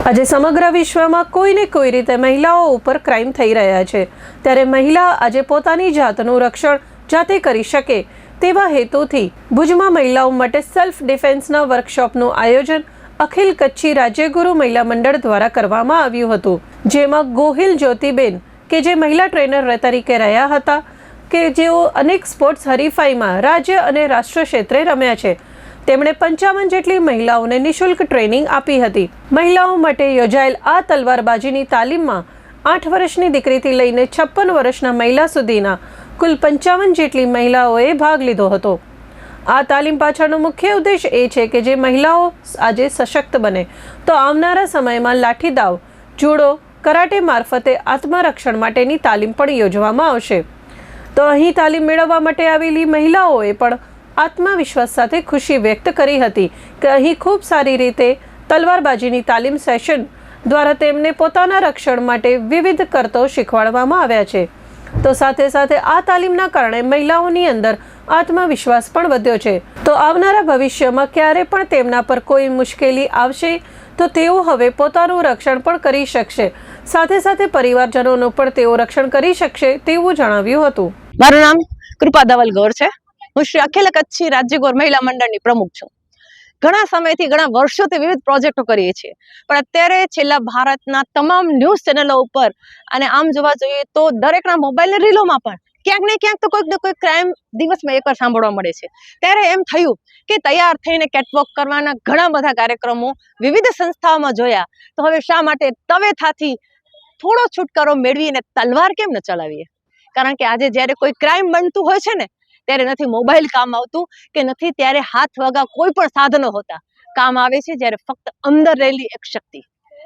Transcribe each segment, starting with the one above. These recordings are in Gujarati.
આજે સમગ્ર વિશ્વમાં કોઈને કોઈ રીતે મહિલાઓ ઉપર ક્રાઇમ થઈ રહ્યા છે, ત્યારે મહિલા આજે પોતાની જાતનું રક્ષણ જાતે કરી શકે તેવા હેતુથી ભુજમાં મહિલાઓ માટે સેલ્ફ ડિફેન્સના વર્કશોપનું આયોજન અખિલ કચ્છી રાજ્યગુરુ મહિલા મંડળ દ્વારા કરવામાં આવ્યું હતું, જેમાં ગોહિલ જ્યોતિબેન કે જે મહિલા ટ્રેનર તરીકે રહ્યા હતા કે જેઓ અનેક સ્પોર્ટ્સ હરીફાઈમાં રાજ્ય અને રાષ્ટ્ર ક્ષેત્રે રમ્યા છે, તેમણે 55 જેટલી મહિલાઓને નિઃશુલ્ક ટ્રેનિંગ આપી હતી। મહિલાઓ માટે યોજાયેલ આ તલવારબાજીની તાલીમમાં 8 વર્ષની દીકરીથી લઈને 56 વર્ષના મહિલા સુધીના કુલ 55 જેટલી મહિલાઓએ ભાગ લીધો હતો। આ તાલીમ પાછળનો મુખ્ય ઉદ્દેશ એ છે કે જે મહિલાઓ આજે સશક્ત બને તો આવનારા સમયમાં લાઠીદાવ, જુડો, કરાટે મારફતે આત્મરક્ષણ માટેની તાલીમ પણ યોજવામાં આવશે। તો અહીં તાલીમ મેળવવા માટે આવેલી મહિલાઓએ પણ આત્મવિશ્વાસ સાથે ખુશી વ્યક્ત કરી હતી કે અહીં ખૂબ સારી રીતે તલવારબાજીની તાલીમ સેશન દ્વારા તેમને પોતાના રક્ષણ માટે વિવિધ કરતો શીખવાડવામાં આવ્યા છે। તો સાથે સાથે આ તાલીમના કારણે મહિલાઓની અંદર આત્મવિશ્વાસ પણ વધ્યો છે। તો આવનારા ભવિષ્યમાં ક્યારે પણ તેમના પર કોઈ મુશ્કેલી આવશે તો તેઓ હવે પોતાનું રક્ષણ પણ કરી શકશે, સાથે સાથે પરિવારજનોનું પણ તેઓ રક્ષણ કરી શકશે તેવું જણાવ્યું હતું। મારું નામ કૃપા ધવલ ગૌર છે। હું શ્રી અખિલ કચ્છી રાજ્યગુરુ મહિલા મંડળની પ્રમુખ છું। ઘણા સમયથી ઘણા વર્ષોથી વિવિધ પ્રોજેક્ટો કરીએ છીએ, પણ અત્યારે છેલ્લા ભારતના તમામ ન્યૂઝ ચેનલો ઉપર અને આમ જોવા જોઈએ તો દરેકના મોબાઈલની રીલોમાં પણ ક્યાંક ને ક્યાંક તો કોઈક ને કોઈક ક્રાઇમ દિવસમાં એકવાર સાંભળવા મળે છે। ત્યારે એમ થયું કે તૈયાર થઈને કેટવોક કરવાના ઘણા બધા કાર્યક્રમો વિવિધ સંસ્થાઓમાં જોયા, તો હવે શા માટે તવેથાથી થોડો છુટકારો મેળવીને તલવાર કેમ ન ચલાવીએ? કારણ કે આજે જ્યારે કોઈ ક્રાઇમ બનતું હોય છે ને ત્યારે નથી મોબાઈલ કામ આવતું કે નથી ત્યારે હાથ વગા કોઈ પણ સાધનો હોતા કામ આવે છે, જ્યારે ફક્ત અંદર રહેલી એક શક્તિ।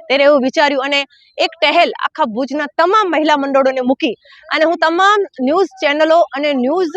ત્યારે એવું વિચાર્યું અને એક ટહેલ આખા ભુજના તમામ મહિલા મંડળોને મૂકી અને હું તમામ ન્યૂઝ ચેનલો અને ન્યૂઝ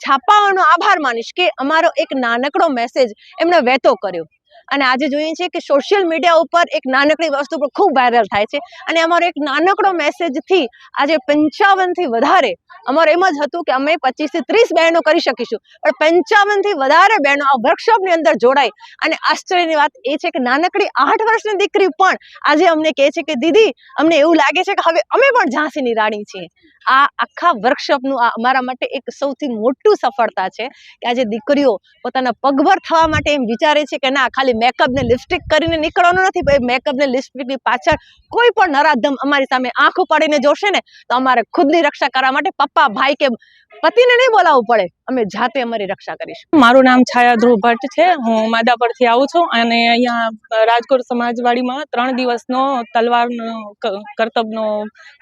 છાપાઓનો આભાર માનીશ કે અમારો એક નાનકડો મેસેજ એમણે વહેતો કર્યો। અને આજે જોઈએ છે કે સોશિયલ મીડિયા ઉપર એક નાનકડી વસ્તુ પર ખૂબ વાયરલ થાય છે અને અમારો એક નાનકડો મેસેજથી આજે 55 થી વધારે, અમારે એમ જ હતું કે અમે 25 થી 30 બહેનો કરી શકીશું, પણ 55 થી વધારે બહેનો આ વર્કશોપની અંદર જોડાઈ અને આશ્ચર્યની વાત એ છે કે નાનકડી 8 વર્ષની દીકરી પણ આજે અમને કહે છે કે દીદી અમને એવું લાગે છે કે હવે અમે પણ ઝાંસીની રાણી છીએ। આ આખા વર્કશોપનું આ અમારા માટે એક સૌથી મોટું સફળતા છે કે આજે દીકરીઓ પોતાના પગભર થવા માટે એમ વિચારે છે કે ના ખાલી મેકઅપ ને લિપસ્ટિક કરીને નીકળવાનું નથી, પણ મેકઅપ ને લિપસ્ટિકની પાછળ કોઈ પણ નરાધમ અમારી સામે આંખ ઉપાડીને જોશે ને તો અમારે ખુદની રક્ષા કરવા માટે પપ્પા, ભાઈ કે પતિને નહીં બોલાવવું પડે, અમે જાતે અમારી રક્ષા કરીશું। મારું નામ છાયા ધ્રુવ ભટ્ટ છે। હું માદાપરથી આવું છું અને અહીંયા રાજકોટ સમાજવાડીમાં 3 દિવસનો તલવાર કરતબનો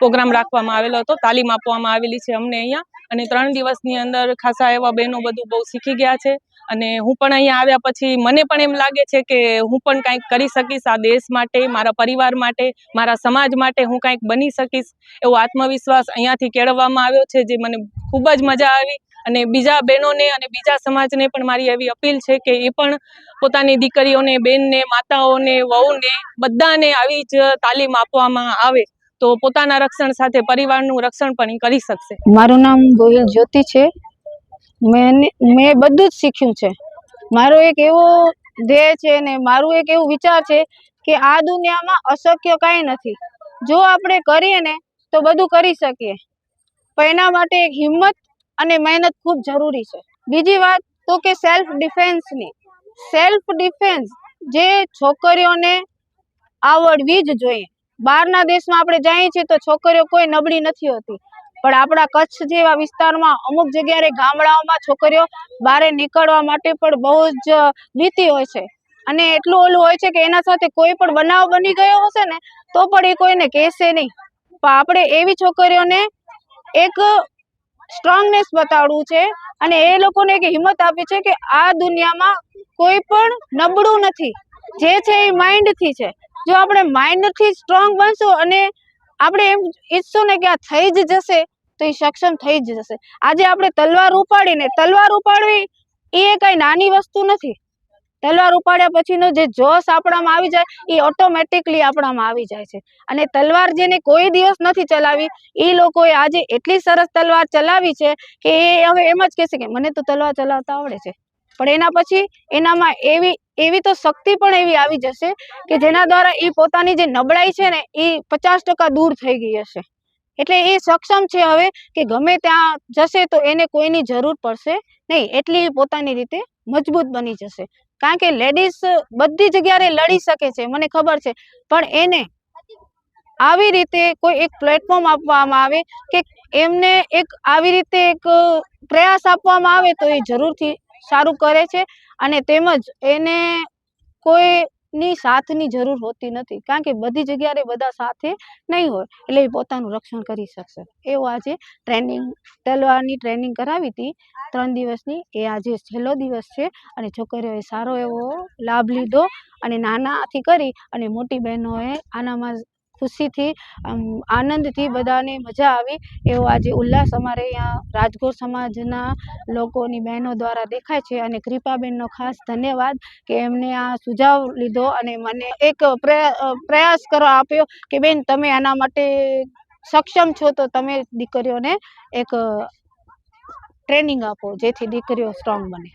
પ્રોગ્રામ રાખવામાં આવેલો હતો, તાલીમ આપવામાં આવેલી છે અમને અહીંયા, અને 3 દિવસની અંદર ખાસા એવા બહેનો બધું બહુ શીખી ગયા છે અને હું પણ અહીંયા આવ્યા પછી મને પણ એમ લાગે છે કે હું પણ કંઈક કરી શકીશ આ દેશ માટે, મારા પરિવાર માટે, મારા સમાજ માટે હું કંઈક બની શકીશ એવો આત્મવિશ્વાસ અહીંયાથી કેળવવામાં આવ્યો છે, જે મને ખૂબ જ મજા આવી। અને બીજા બહેનોને અને બીજા સમાજને પણ મારી એવી અપીલ છે કે એ પણ પોતાની દીકરીઓને, બેનને, માતાઓને, વહુને બધાને આવી જ તાલીમ આપવામાં આવે તો પોતાના રક્ષણ સાથે પરિવારનું રક્ષણ પણ કરી શકશે। મારું નામ ગોહિલ જ્યોતિ છે। મેં બધું જ શીખ્યું છે। મારો એક એવો ધ્યેય છે ને મારું એક એવું વિચાર છે કે આ દુનિયામાં અશક્ય કાંઈ નથી, જો આપણે કરીએ ને તો બધું કરી શકીએ, પણ એના માટે એક હિંમત અને મહેનત ખૂબ જરૂરી છે। બીજી વાત તો કે સેલ્ફ ડિફેન્સ જે છોકરીઓને આવડવી જ જોઈએ। બહારના દેશમાં આપણે જઈએ છીએ તો છોકરીઓ કોઈ નબળી નથી હોતી, પણ આપણા કચ્છ જેવા વિસ્તારમાં અમુક જગ્યાએ ગામડાઓમાં છોકરીઓ બહાર નીકળવા માટે પણ બહુ જ બીતી હોય છે અને એટલું ઓલું હોય છે કે એના સાથે કોઈ પણ બનાવ બની ગયો હશે ને તો પણ એ કોઈને કહેશે નહીં, પણ આપણે એવી છોકરીઓને એક સ્ટ્રોંગનેસ બતાડવું છે અને એ લોકોને એક હિંમત આપી છે કે આ દુનિયામાં કોઈ પણ નબળું નથી, જે છે એ માઇન્ડથી છે। જો આપણે માઇન્ડથી સ્ટ્રોંગ બનશું અને આપણે એમ ઈચ્છશું ને કે આ થઈ જ જશે તો એ સક્ષમ થઈ જ જશે। આજે આપણે તલવાર ઉપાડવી એ કઈ નાની વસ્તુ નથી। તલવાર ઉપાડ્યા પછીનો જે જોશ આપણામાં આવી જાય એ ઓટોમેટિકલી આપણામાં આવી જાય છે અને તલવાર જેને કોઈ દિવસ નથી ચલાવી એ લોકોએ આજે એટલી સરસ તલવાર ચલાવી છે કે એ હવે એમ જ કહેશે કે મને તો તલવાર ચલાવતા આવડે છે। પણ એના પછી એનામાં એવી તો શક્તિ પણ એવી આવી જશે કે જેના દ્વારા એ પોતાની જે નબળાઈ છે ને એ 50% દૂર થઈ ગઈ હશે. એટલે એ સક્ષમ છે હવે કે ગમે ત્યાં જશે તો એને કોઈની જરૂર પડશે નહીં, એટલી પોતાની રીતે મજબૂત બની જશે. કારણ કે લેડીઝ બધી જગ્યાએ લડી શકે છે, મને ખબર છે, પણ એને આવી રીતે કોઈ એક પ્લેટફોર્મ આપવામાં આવે કે એમને એક આવી રીતે એક પ્રયાસ આપવામાં આવે તો એ જરૂરથી સારું કરે છે. અને તેમજ એને કોઈની સાથની જરૂર હોતી નથી, કારણ કે બધી જગ્યાએ બધા સાથે નહીં હોય, એટલે એ પોતાનું રક્ષણ કરી શકશે. એવું આજે તલવારની ટ્રેનિંગ કરાવી હતી 3 દિવસની, એ આજે છેલ્લો દિવસ છે અને છોકરીઓએ સારો એવો લાભ લીધો અને નાનાથી કરી અને મોટી બહેનોએ આનામાં ખુશીથી આનંદથી બધાને મજા આવી એવો આજે ઉલ્લાસ અમારે અહીંયા રાજકોટ સમાજના લોકોની બહેનો દ્વારા દેખાય છે. અને કૃપાબેનનો ખાસ ધન્યવાદ કે એમને આ સુઝાવ લીધો અને મને એક પ્રયાસ કરવા આપ્યો કે બેન તમે આના માટે સક્ષમ છો તો તમે દીકરીઓને એક ટ્રેનિંગ આપો જેથી દીકરીઓ સ્ટ્રોંગ બને.